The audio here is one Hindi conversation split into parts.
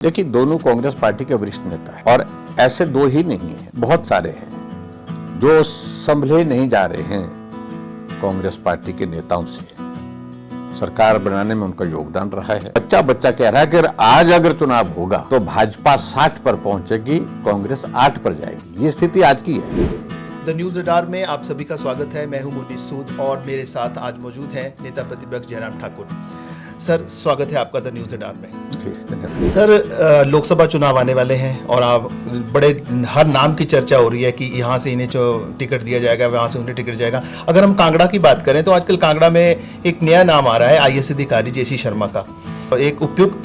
देखिए, दोनों कांग्रेस पार्टी के वरिष्ठ नेता हैं और ऐसे दो ही नहीं हैं, बहुत सारे हैं जो संभले नहीं जा रहे हैं कांग्रेस पार्टी के नेताओं से। सरकार बनाने में उनका योगदान रहा है। बच्चा बच्चा कह रहा है कि आज अगर चुनाव होगा तो भाजपा 60 पर पहुंचेगी, कांग्रेस 8 पर जाएगी। ये स्थिति आज की है। द न्यूज रडार में आप सभी का स्वागत है। मैं हूं मुन्नी सूद और मेरे साथ आज मौजूद हैं नेता प्रतिपक्ष जयराम ठाकुर। सर, स्वागत है आपका द न्यूज रडार में। सर, लोकसभा चुनाव आने वाले हैं और आप बड़े हर नाम की चर्चा हो रही है कि यहाँ से इन्हें जो टिकट दिया जाएगा, वहाँ से उन्हें टिकट जाएगा। अगर हम कांगड़ा की बात करें तो आजकल कांगड़ा में एक नया नाम आ रहा है आईएएस अधिकारी जेसी शर्मा का। एक उपयुक्त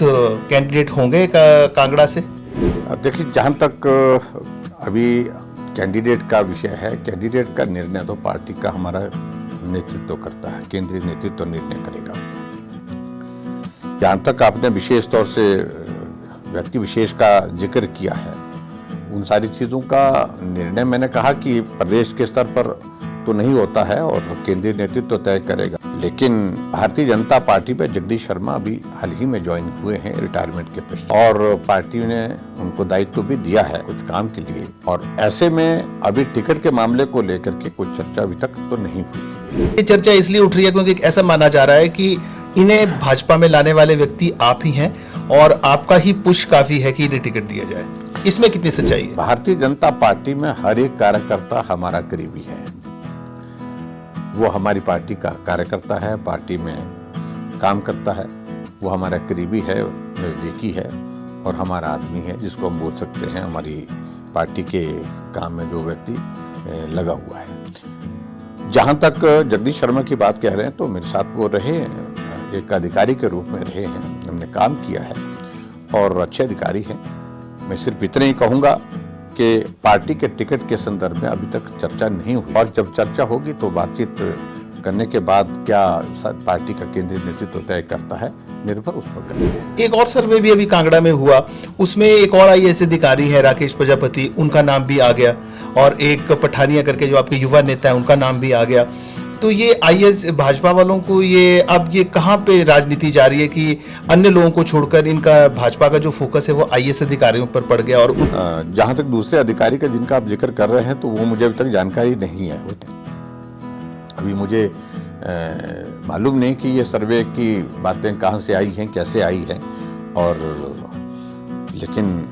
कैंडिडेट होंगे कांगड़ा से? देखिए, जहाँ तक अभी कैंडिडेट का विषय है, कैंडिडेट का निर्णय तो पार्टी का हमारा नेतृत्व करता है, केंद्रीय नेतृत्व निर्णय करेगा। जहाँ तक आपने विशेष तौर से व्यक्ति विशेष का जिक्र किया है, उन सारी चीज़ों का निर्णय मैंने कहा कि प्रदेश के स्तर पर तो नहीं होता है और केंद्रीय नेतृत्व तय करेगा। लेकिन भारतीय जनता पार्टी पे जगदीश शर्मा अभी हाल ही में ज्वाइन हुए हैं रिटायरमेंट के पश्चात, और पार्टी ने उनको दायित्व भी दिया है कुछ काम के लिए। और ऐसे में अभी टिकट के मामले को लेकर के कुछ चर्चा अभी तक तो नहीं हुई। ये चर्चा इसलिए उठ रही है क्योंकि ऐसा माना जा रहा है कि इन्हें भाजपा में लाने वाले व्यक्ति आप ही हैं और आपका ही पुश काफी है कि इन्हें टिकट दिया जाए। इसमें कितनी सच्चाई है? भारतीय जनता पार्टी में हर एक कार्यकर्ता हमारा करीबी है। वो हमारी पार्टी का कार्यकर्ता है, पार्टी में काम करता है, वो हमारा करीबी है, नजदीकी है और हमारा आदमी है, जिसको हम बोल सकते हैं हमारी पार्टी के काम में जो व्यक्ति लगा हुआ है। जहाँ तक जगदीश शर्मा की बात कह रहे हैं तो मेरे साथ वो रहे, एक अधिकारी के रूप में रहे हैं, हमने काम किया है और अच्छे अधिकारी हैं। मैं सिर्फ इतना ही कहूँगा कि पार्टी के टिकट के संदर्भ में अभी तक चर्चा नहीं हुई और जब चर्चा होगी तो बातचीत करने के बाद क्या पार्टी का केंद्रीय नेतृत्व तय करता है, निर्भर उस पर करेंगे। एक और सर्वे भी अभी कांगड़ा में हुआ, उसमें एक और आईएएस अधिकारी है राकेश प्रजापति, उनका नाम भी आ गया, और एक पठानिया करके जो आपके युवा नेता है उनका नाम भी आ गया। तो ये आईएएस भाजपा वालों को अब ये कहाँ पे राजनीति जा रही है कि अन्य लोगों को छोड़कर इनका भाजपा का जो फोकस है वो आईएएस अधिकारियों पर पड़ गया? और जहाँ तक दूसरे अधिकारी का जिनका आप जिक्र कर रहे हैं तो वो मुझे अभी तक जानकारी नहीं है। अभी मुझे मालूम नहीं कि ये सर्वे की बातें कहाँ से आई हैं, कैसे आई हैं, और लेकिन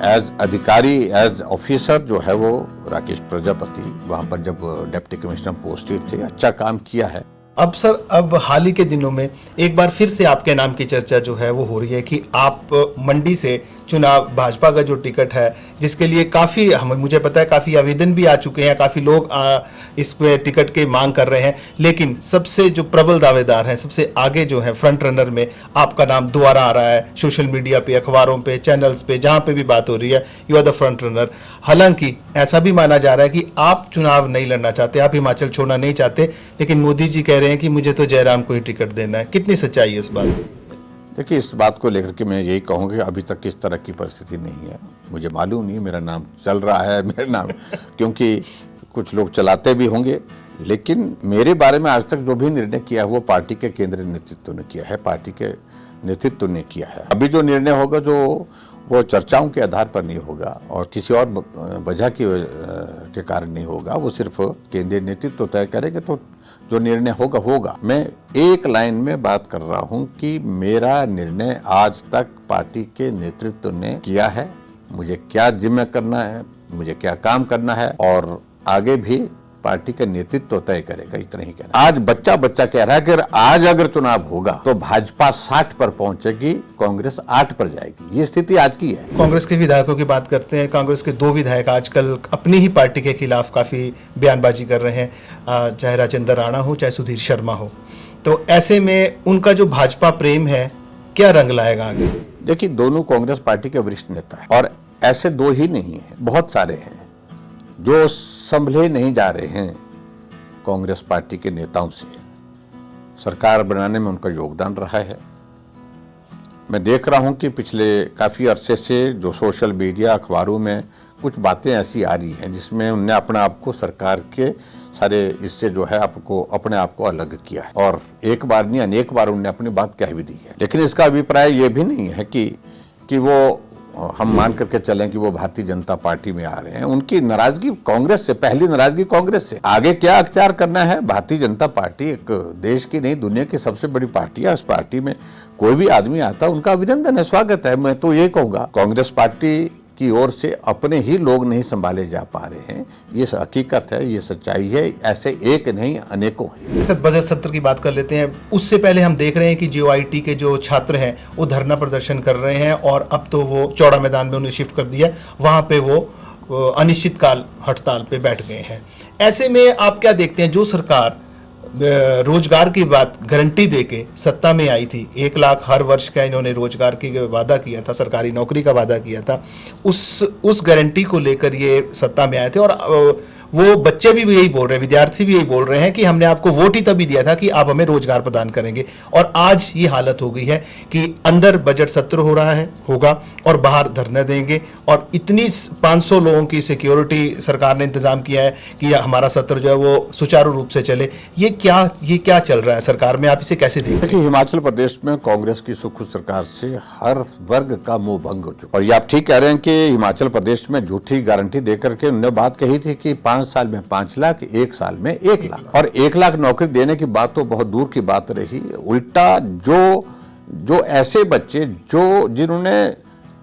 एज अधिकारी, एज ऑफिसर जो है वो राकेश प्रजापति वहाँ पर जब डिप्टी कमिश्नर पोस्टेड थे, अच्छा काम किया है। अब सर, अब हाल ही के दिनों में एक बार फिर से आपके नाम की चर्चा जो है वो हो रही है कि आप मंडी से चुनाव, भाजपा का जो टिकट है जिसके लिए काफ़ी मुझे पता है काफ़ी आवेदन भी आ चुके हैं, काफ़ी लोग इस पे टिकट की मांग कर रहे हैं, लेकिन सबसे जो प्रबल दावेदार हैं, सबसे आगे जो है फ्रंट रनर में आपका नाम दोबारा आ रहा है। सोशल मीडिया पे, अखबारों पे, चैनल्स पे, जहाँ पे भी बात हो रही है, you are the front runner. हालांकि ऐसा भी माना जा रहा है कि आप चुनाव नहीं लड़ना चाहते, आप हिमाचल छोड़ना नहीं चाहते, लेकिन मोदी जी कह रहे हैं कि मुझे तो जयराम को ही टिकट देना है। कितनी सच्चाई है इस बात में? देखिए, इस बात को लेकर के मैं यही कहूँगा कि अभी तक इस तरह की परिस्थिति नहीं है। मुझे मालूम नहीं मेरा नाम चल रहा है, मेरा नाम क्योंकि कुछ लोग चलाते भी होंगे, लेकिन मेरे बारे में आज तक जो भी निर्णय किया है वो पार्टी के केंद्रीय नेतृत्व ने किया है, पार्टी के नेतृत्व ने किया है। अभी जो निर्णय होगा जो वो चर्चाओं के आधार पर नहीं होगा और किसी और वजह के कारण नहीं होगा, वो सिर्फ केंद्रीय नेतृत्व तय करेगा। तो जो निर्णय होगा होगा। मैं एक लाइन में बात कर रहा हूं कि मेरा निर्णय आज तक पार्टी के नेतृत्व ने किया है। मुझे क्या जिम्मे करना है, मुझे क्या काम करना है, और आगे भी पार्टी का नेतृत्व तय करेगा, इतना ही कहना। आज बच्चा बच्चा कह रहा है कि आज अगर चुनाव होगा तो भाजपा 60 पर पहुंचेगी, कांग्रेस 8 पर जाएगी। ये स्थिति आज की है। कांग्रेस के विधायकों की बात करते हैं। कांग्रेस के 2 विधायक आजकल अपनी ही पार्टी के खिलाफ काफी बयानबाजी कर रहे हैं, चाहे राजेंद्र राणा हो, चाहे सुधीर शर्मा हो। तो ऐसे में उनका जो भाजपा प्रेम है क्या रंग लाएगा आगे? देखिए, दोनों कांग्रेस पार्टी के वरिष्ठ नेता है और ऐसे दो ही नहीं है, बहुत सारे हैं जो संभले नहीं जा रहे हैं कांग्रेस पार्टी के नेताओं से। सरकार बनाने में उनका योगदान रहा है। मैं देख रहा हूं कि पिछले काफ़ी अरसे से जो सोशल मीडिया, अखबारों में कुछ बातें ऐसी आ रही हैं जिसमें उनने अपने आप को सरकार के सारे इससे जो है आपको अपने आप को अलग किया है, और एक बार नहीं अनेक बार उन्होंने अपनी बात कह भी दी है। लेकिन इसका अभिप्राय ये भी नहीं है कि वो हम मान करके चलें कि वो भारतीय जनता पार्टी में आ रहे हैं, उनकी नाराजगी कांग्रेस से, पहली नाराजगी कांग्रेस से। आगे क्या अख्तियार करना है, भारतीय जनता पार्टी एक देश की नहीं दुनिया की सबसे बड़ी पार्टी है। इस पार्टी में कोई भी आदमी आता है उनका अभिनंदन है, स्वागत है। मैं तो ये कहूंगा कांग्रेस पार्टी की ओर से अपने ही लोग नहीं संभाले जा पा रहे हैं, ये हकीकत है, ये सच्चाई है। ऐसे एक नहीं अनेकों हैं। सर, बजट सत्र की बात कर लेते हैं। उससे पहले हम देख रहे हैं कि JOIT के जो छात्र हैं वो धरना प्रदर्शन कर रहे हैं और अब तो वो चौड़ा मैदान में उन्हें शिफ्ट कर दिया, वहां पे वो अनिश्चितकाल हड़ताल पे बैठ गए हैं। ऐसे में आप क्या देखते हैं, जो सरकार रोजगार की बात गारंटी देके सत्ता में आई थी, 1 लाख हर वर्ष का इन्होंने रोजगार की वादा किया था, सरकारी नौकरी का वादा किया था, उस गारंटी को लेकर ये सत्ता में आए थे। और वो बच्चे भी यही बोल रहे हैं, विद्यार्थी भी यही बोल रहे हैं कि हमने आपको वोट ही तभी दिया था कि आप हमें रोजगार प्रदान करेंगे। और आज ये हालत हो गई है कि अंदर बजट सत्र हो रहा है, होगा, और बाहर धरना देंगे, और इतनी 500 लोगों की सिक्योरिटी सरकार ने इंतजाम किया है कि हमारा सत्र जो है वो सुचारू रूप से चले। ये क्या चल रहा है सरकार में, आप इसे कैसे देखते हैं? देखिए, हिमाचल प्रदेश में कांग्रेस की सुखद सरकार से हर वर्ग का मुंह भंग हो चुका। और ये आप ठीक कह रहे हैं कि हिमाचल प्रदेश में झूठी गारंटी देकर के उन्होंने बात कही थी कि 5 साल में 5 लाख, 1 साल में 1 लाख, और 1 लाख नौकरी देने की बात तो बहुत दूर की बात रही। उल्टा जो ऐसे बच्चे जिन्होंने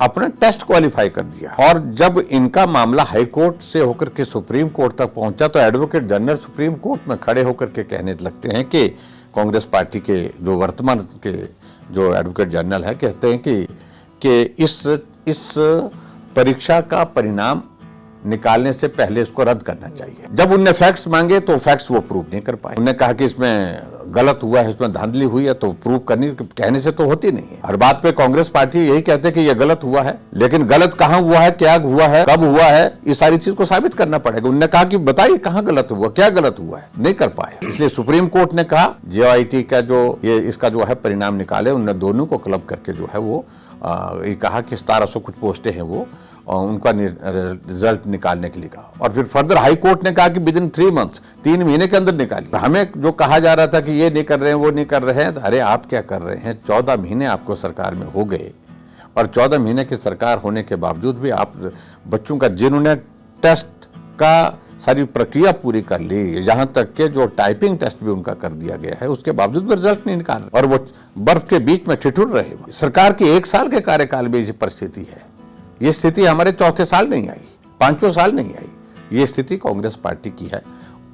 अपना टेस्ट क्वालिफाई कर दिया, और जब इनका मामला हाई कोर्ट से होकर के सुप्रीम कोर्ट तक पहुंचा तो एडवोकेट जनरल सुप्रीम कोर्ट में खड़े होकर के कहने लगते हैं कि कांग्रेस पार्टी के जो वर्तमान के जो एडवोकेट जनरल है, कहते हैं कि इस परीक्षा का परिणाम निकालने से पहले इसको रद्द करना चाहिए। जब उनने फैक्ट्स मांगे तो फैक्ट्स वो प्रूव नहीं कर पाए। उन्होंने कहा कि इसमें गलत हुआ है, इसमें धांधली हुई है, तो प्रूव करनी, कहने से तो होती नहीं है। हर बात पे कांग्रेस पार्टी यही कहते हैं कि ये गलत हुआ है, लेकिन गलत कहाँ हुआ है, क्या हुआ है, कब हुआ है, इस सारी चीज को साबित करना पड़ेगा। उन्होंने कहा कि बताइए कहाँ गलत हुआ, क्या गलत हुआ है, नहीं कर पाए। इसलिए सुप्रीम कोर्ट ने कहा JOIT का इसका जो है परिणाम निकाले। उन्होंने दोनों को क्लब करके जो है वो ये कहा कि 1700 कुछ पोस्टें हैं वो, और उनका रिजल्ट निकालने के लिए कहा। और फिर फर्दर हाई कोर्ट ने कहा कि विद इन 3 मंथ्स, 3 महीने के अंदर निकालिए। हमें जो कहा जा रहा था कि ये नहीं कर रहे हैं, वो नहीं कर रहे हैं, तो अरे आप क्या कर रहे हैं, 14 महीने आपको सरकार में हो गए, और 14 महीने की सरकार होने के बावजूद भी आप बच्चों का, जिन्होंने टेस्ट का सारी प्रक्रिया पूरी कर ली, यहाँ तक के जो टाइपिंग टेस्ट भी उनका कर दिया गया है, उसके बावजूद भी रिजल्ट नहीं निकाल, और वो बर्फ के बीच में ठिठुर रहे। सरकार के 1 साल के कार्यकाल में ये परिस्थिति है। ये स्थिति हमारे 4थे साल नहीं आई, 5वें साल नहीं आई। ये स्थिति कांग्रेस पार्टी की है,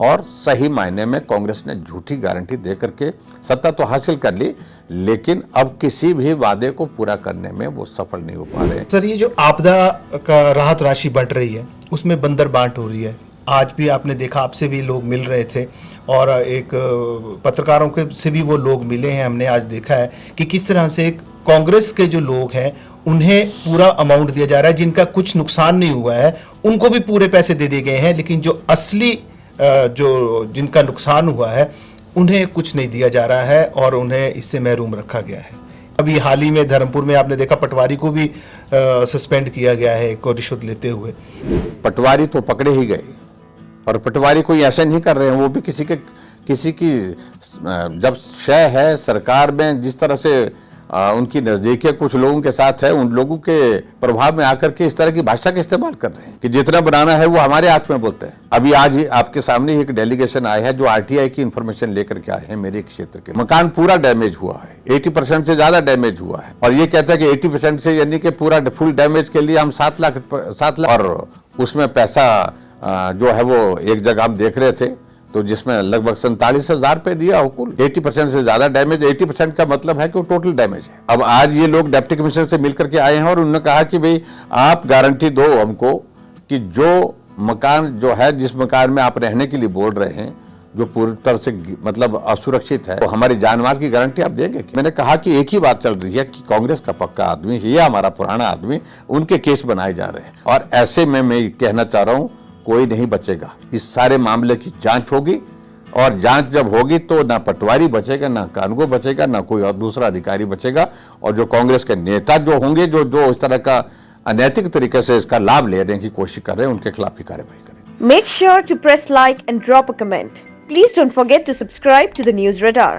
और सही मायने में कांग्रेस ने झूठी गारंटी देकर के सत्ता तो हासिल कर ली, लेकिन अब किसी भी वादे को पूरा करने में वो सफल नहीं हो पा रहे। सर, ये जो आपदा का राहत राशि बंट रही है, उसमें बंदर बांट हो रही है। आज भी आपने देखा, आपसे भी लोग मिल रहे थे, और एक पत्रकारों के से भी वो लोग मिले हैं। हमने आज देखा है कि किस तरह से कांग्रेस के जो लोग हैं उन्हें पूरा अमाउंट दिया जा रहा है, जिनका कुछ नुकसान नहीं हुआ है उनको भी पूरे पैसे दे दिए गए हैं, लेकिन जो असली जिनका नुकसान हुआ है उन्हें कुछ नहीं दिया जा रहा है, और उन्हें इससे महरूम रखा गया है। अभी हाल ही में धर्मपुर में आपने देखा, पटवारी को भी सस्पेंड किया गया है को रिश्वत लेते हुए। पटवारी तो पकड़े ही गए, और पटवारी कोई ऐसे नहीं कर रहे हैं, वो भी किसी की जब शय है सरकार में, जिस तरह से उनकी नजदीकी कुछ लोगों के साथ है, उन लोगों के प्रभाव में आकर के इस तरह की भाषा का इस्तेमाल कर रहे हैं कि जितना बनाना है वो हमारे हाथ में बोलते हैं। अभी आज ही आपके सामने एक डेलीगेशन आया है जो RTI की इंफॉर्मेशन लेकर के आए हैं। मेरे क्षेत्र के मकान पूरा डैमेज हुआ है, 80% से ज्यादा डैमेज हुआ है, और ये कहता है कि 80% से, यानी कि पूरा फुल डैमेज के लिए हम 7 लाख, और उसमें पैसा जो है वो एक जगह हम देख रहे थे, तो जिसमें लगभग 47,000 रुपए दिया हो कुल। 80% से ज्यादा डैमेज, 80% का मतलब है कि वो टोटल डैमेज है। अब आज ये लोग डिप्टी कमिश्नर से मिलकर के आए हैं, और उन्होंने कहा कि भाई आप गारंटी दो हमको कि जो मकान जो है, जिस मकान में आप रहने के लिए बोल रहे हैं, जो पूरी तरह से मतलब असुरक्षित है, तो हमारी जान माल की गारंटी आप देंगे। मैंने कहा कि एक ही बात चल रही है कि कांग्रेस का पक्का आदमी, ये हमारा पुराना आदमी, उनके केस बनाए जा रहे हैं, और ऐसे में मैं कहना चाह रहा हूं कोई नहीं बचेगा। इस सारे मामले की जांच होगी, और जांच जब होगी तो ना पटवारी बचेगा, ना कानून बचेगा, ना कोई और दूसरा अधिकारी बचेगा, और जो कांग्रेस के नेता जो होंगे, जो इस तरह का अनैतिक तरीके से इसका लाभ लेने की कोशिश कर रहे हैं, उनके खिलाफ ही कार्रवाई करें। Make sure to press like and drop a comment. Please don't forget to subscribe to the News Radar.